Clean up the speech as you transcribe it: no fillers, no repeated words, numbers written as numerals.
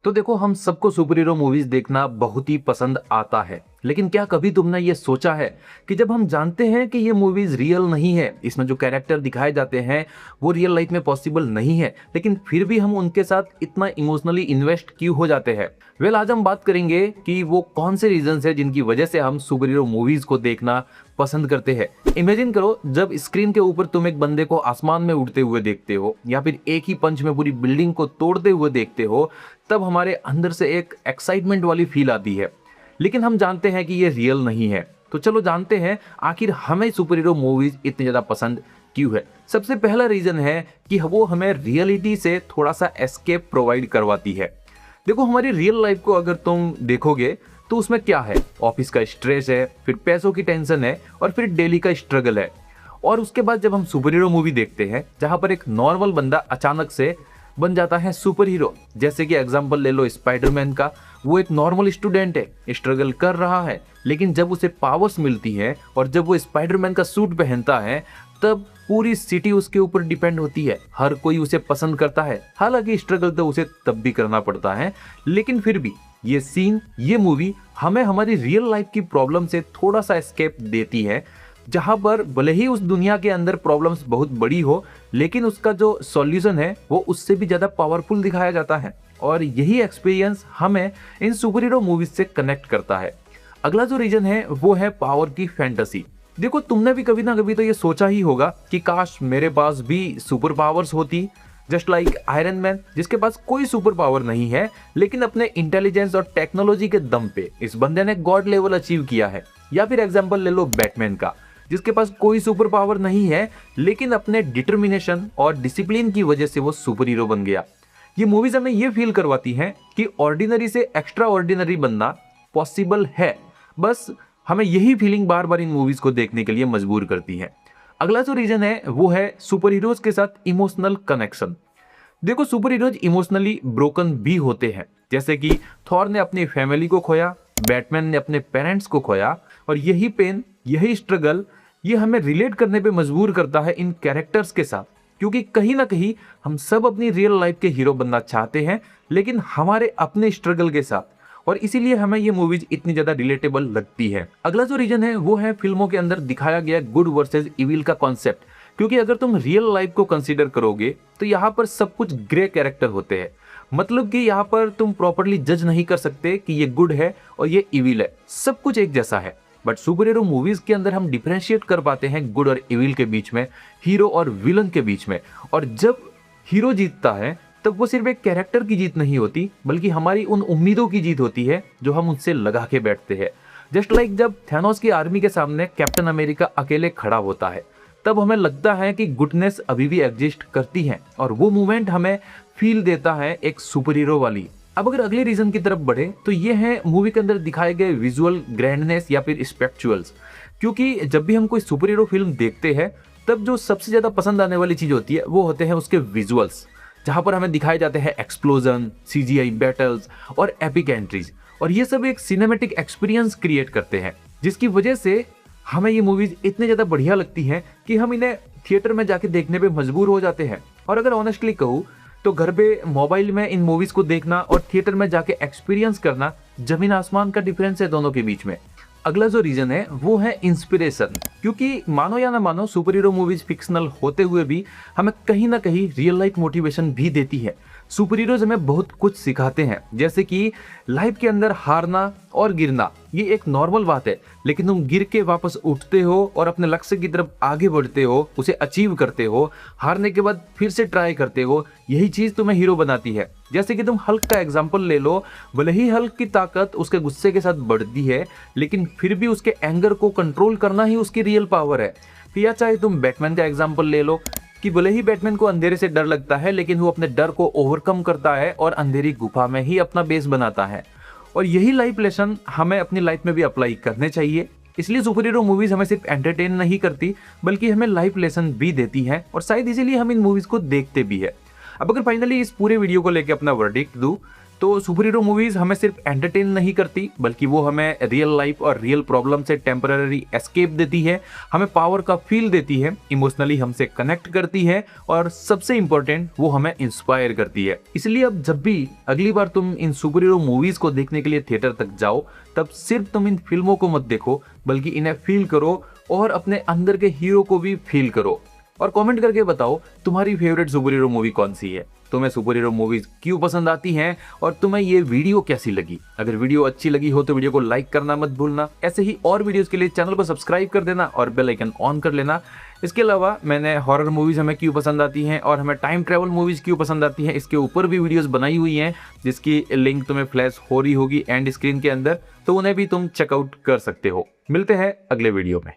तो देखो, हम सबको सुपर हीरो मूवीज देखना बहुत ही पसंद आता है। लेकिन क्या कभी तुमने ये सोचा है कि जब हम जानते हैं कि ये मूवीज रियल नहीं है, इसमें जो कैरेक्टर दिखाए जाते हैं वो रियल लाइफ में पॉसिबल नहीं है, लेकिन फिर भी हम उनके साथ इतना इमोशनली इन्वेस्ट क्यों हो जाते हैं? आज हम बात करेंगे कि वो कौन से रीजंस है जिनकी वजह से हम सुपर हीरो मूवीज को देखना पसंद करते हैं। इमेजिन करो, जब स्क्रीन के ऊपर तुम एक बंदे को आसमान में उड़ते हुए देखते हो या फिर एक ही पंच में पूरी बिल्डिंग को तोड़ते हुए देखते हो, तब हमारे अंदर से एक एक्साइटमेंट वाली फील आती है। लेकिन हम जानते हैं कि ये रियल नहीं है। तो चलो जानते हैं आखिर हमें सुपर हीरो मूवीज इतनी ज्यादा पसंद क्यों है। सबसे पहला रीजन है कि वो हमें रियलिटी से थोड़ा सा एस्केप प्रोवाइड करवाती है। देखो, हमारी रियल लाइफ को अगर तुम देखोगे तो उसमें क्या है? ऑफिस का स्ट्रेस है, फिर पैसों की टेंशन है, और फिर डेली का स्ट्रगल है। और उसके बाद जब हम सुपर हीरो मूवी देखते हैं जहां पर एक नॉर्मल बंदा अचानक से बन जाता है सुपर हीरो, जैसे कि एग्जांपल ले लो स्पाइडरमैन का। वो एक नॉर्मल स्टूडेंट है, स्ट्रगल कर रहा है, लेकिन जब उसे पावर्स मिलती है और जब वो स्पाइडरमैन का सूट पहनता है, तब पूरी सिटी उसके ऊपर डिपेंड होती है। हर कोई उसे पसंद करता है। हालांकि स्ट्रगल तो उसे तब भी करना पड़ता है, लेकिन फिर भी ये सीन, ये मूवी हमें हमारी रियल लाइफ की प्रॉब्लम से थोड़ा सा एस्केप देती है, जहां पर भले ही उस दुनिया के अंदर प्रॉब्लम्स बहुत बड़ी हो, लेकिन उसका जो सॉल्यूशन है वो उससे भी ज्यादा पावरफुल दिखाया जाता है। और यही एक्सपीरियंस हमें इन सुपर हीरो मूवीज से कनेक्ट करता है। अगला जो रीजन है वो है पावर की फैंटेसी। देखो, तुमने भी कभी ना कभी तो ये सोचा ही होगा कि काश मेरे पास भी सुपर पावर्स होती, जस्ट लाइक आयरन मैन, जिसके पास कोई सुपर पावर नहीं है, लेकिन अपने इंटेलिजेंस और टेक्नोलॉजी के दम पे इस बंदे ने गॉड लेवल अचीव किया है। या फिर एग्जांपल ले लो बैटमैन का, जिसके पास कोई सुपर पावर नहीं है, लेकिन अपने डिटर्मिनेशन और डिसिप्लिन की वजह से वो सुपर हीरो बन गया। ये मूवीज हमें ये फील करवाती हैं कि ऑर्डिनरी से एक्स्ट्रा ऑर्डिनरी बनना पॉसिबल है। बस हमें यही फीलिंग बार बार इन मूवीज को देखने के लिए मजबूर करती है। अगला जो रीजन है वो है सुपर हीरोज के साथ इमोशनल कनेक्शन। देखो, सुपर हीरोज इमोशनली ब्रोकन भी होते हैं, जैसे कि थॉर ने अपनी फैमिली को खोया, बैटमैन ने अपने पेरेंट्स को खोया, और यही पेन, यही स्ट्रगल, ये हमें रिलेट करने पे मजबूर करता है इन कैरेक्टर्स के साथ। क्योंकि कहीं ना कहीं हम सब अपनी रियल लाइफ के हीरो बनना चाहते हैं, लेकिन हमारे अपने स्ट्रगल के साथ, और इसीलिए हमें ये मूवीज इतनी ज्यादा रिलेटेबल लगती है। अगला जो रीजन है वो है फिल्मों के अंदर दिखाया गया गुड वर्सेस इविल का कॉन्सेप्ट। क्योंकि अगर तुम रियल लाइफ को कंसीडर करोगे तो यहाँ पर सब कुछ ग्रे कैरेक्टर होते हैं। मतलब कि यहाँ पर तुम प्रॉपरली जज नहीं कर सकते कि ये गुड है और ये इविल है, सब कुछ एक जैसा है। बट सुपर हीरो मूवीज के अंदर हम डिफरेंशिएट कर पाते हैं गुड और इविल के बीच में, हीरो और विलन के बीच में। और जब हीरो जीतता है तब वो सिर्फ एक कैरेक्टर की जीत नहीं होती, बल्कि हमारी उन उम्मीदों की जीत होती है जो हम उनसे लगा के बैठते हैं। जस्ट लाइक जब थैनोस की आर्मी के सामने कैप्टन अमेरिका अकेले खड़ा होता है, तब हमें लगता है कि गुडनेस अभी भी एग्जिस्ट करती है, और वो मूवमेंट हमें फील देता है एक सुपर हीरो वाली। अब अगर अगले रीजन की तरफ बढ़े तो ये है मूवी के अंदर दिखाए गए विजुअल ग्रैंडनेस या फिर स्पेक्चुअल्स। क्योंकि जब भी हम कोई सुपर हीरो फिल्म देखते हैं, तब जो सबसे ज्यादा पसंद आने वाली चीज होती है वो होते हैं उसके विजुअल्स, जहां पर हमें दिखाए जाते हैं एक्सप्लोजन, सीजीआई बैटल्स और एपिक एंट्रीज। और ये सब एक सिनेमैटिक एक्सपीरियंस क्रिएट करते हैं, जिसकी वजह से हमें ये मूवीज इतने ज्यादा बढ़िया लगती हैं कि हम इन्हें थिएटर में जाके देखने पे मजबूर हो जाते हैं। और अगर ऑनेस्टली कहूँ तो घर पे मोबाइल में इन मूवीज को देखना और थिएटर में जाके एक्सपीरियंस करना, जमीन आसमान का डिफरेंस है दोनों के बीच में। अगला जो रीजन है वो है इंस्पिरेशन। क्योंकि मानो या ना मानो, सुपर हीरो मूवीज फिक्शनल होते हुए भी हमें कहीं ना कहीं रियल लाइफ मोटिवेशन भी देती है। सुपर हीरोज हमें बहुत कुछ सिखाते हैं, जैसे कि लाइफ के अंदर हारना और गिरना ये एक नॉर्मल बात है, लेकिन तुम गिर के वापस उठते हो और अपने लक्ष्य की तरफ आगे बढ़ते हो, उसे अचीव करते हो, हारने के बाद फिर से ट्राई करते हो। यही चीज तुम्हें हीरो बनाती है। जैसे कि तुम हल्क का एग्जाम्पल ले लो, भले ही हल्क की ताकत उसके गुस्से के साथ बढ़ती है, लेकिन फिर भी उसके एंगर को कंट्रोल करना ही उसकी रियल पावर है। या चाहे तुम बैटमैन का एग्जाम्पल ले लो कि भले ही बैटमैन को अंधेरे से डर लगता है, लेकिन वो अपने डर को ओवरकम करता है और अंधेरी गुफा में ही अपना बेस बनाता है। और यही लाइफ लेसन हमें अपनी लाइफ में भी अप्लाई करने चाहिए। इसलिए सुपर हीरो मूवीज हमें सिर्फ एंटरटेन नहीं करती, बल्कि हमें लाइफ लेसन भी देती हैं, और शायद इसीलिए हम इन मूवीज को देखते भी है। अब अगर फाइनली इस पूरे वीडियो को लेकर अपना वर्डिक्ट दूं, तो सुपर हीरो मूवीज हमें सिर्फ एंटरटेन नहीं करती, बल्कि वो हमें रियल लाइफ और रियल प्रॉब्लम से टेम्पररी एस्केप देती है, हमें पावर का फील देती है, इमोशनली हमसे कनेक्ट करती है और सबसे इंपॉर्टेंट वो हमें इंस्पायर करती है। इसलिए अब जब भी अगली बार तुम इन सुपर हीरो मूवीज को देखने के लिए थिएटर तक जाओ, तब सिर्फ तुम इन फिल्मों को मत देखो, बल्कि इन्हें फील करो और अपने अंदर के हीरो को भी फील करो। और कमेंट करके बताओ तुम्हारी फेवरेट सुपर हीरो मूवी कौन सी है, तुम्हें सुपर हीरो मूवीज क्यों पसंद आती हैं और तुम्हें ये वीडियो कैसी लगी। अगर वीडियो अच्छी लगी हो तो वीडियो को लाइक करना मत भूलना। ऐसे ही और वीडियोस के लिए चैनल को सब्सक्राइब कर देना और बेल आइकन ऑन कर लेना। इसके अलावा मैंने हॉरर मूवीज हमें क्यों पसंद आती हैं और हमें टाइम ट्रैवल मूवीज क्यों पसंद आती हैं, इसके ऊपर भी वीडियोस बनाई हुई हैं, जिसकी लिंक तुम्हें फ्लैश हो रही होगी एंड स्क्रीन के अंदर, तो उन्हें भी तुम चेकआउट कर सकते हो। मिलते हैं अगले वीडियो में।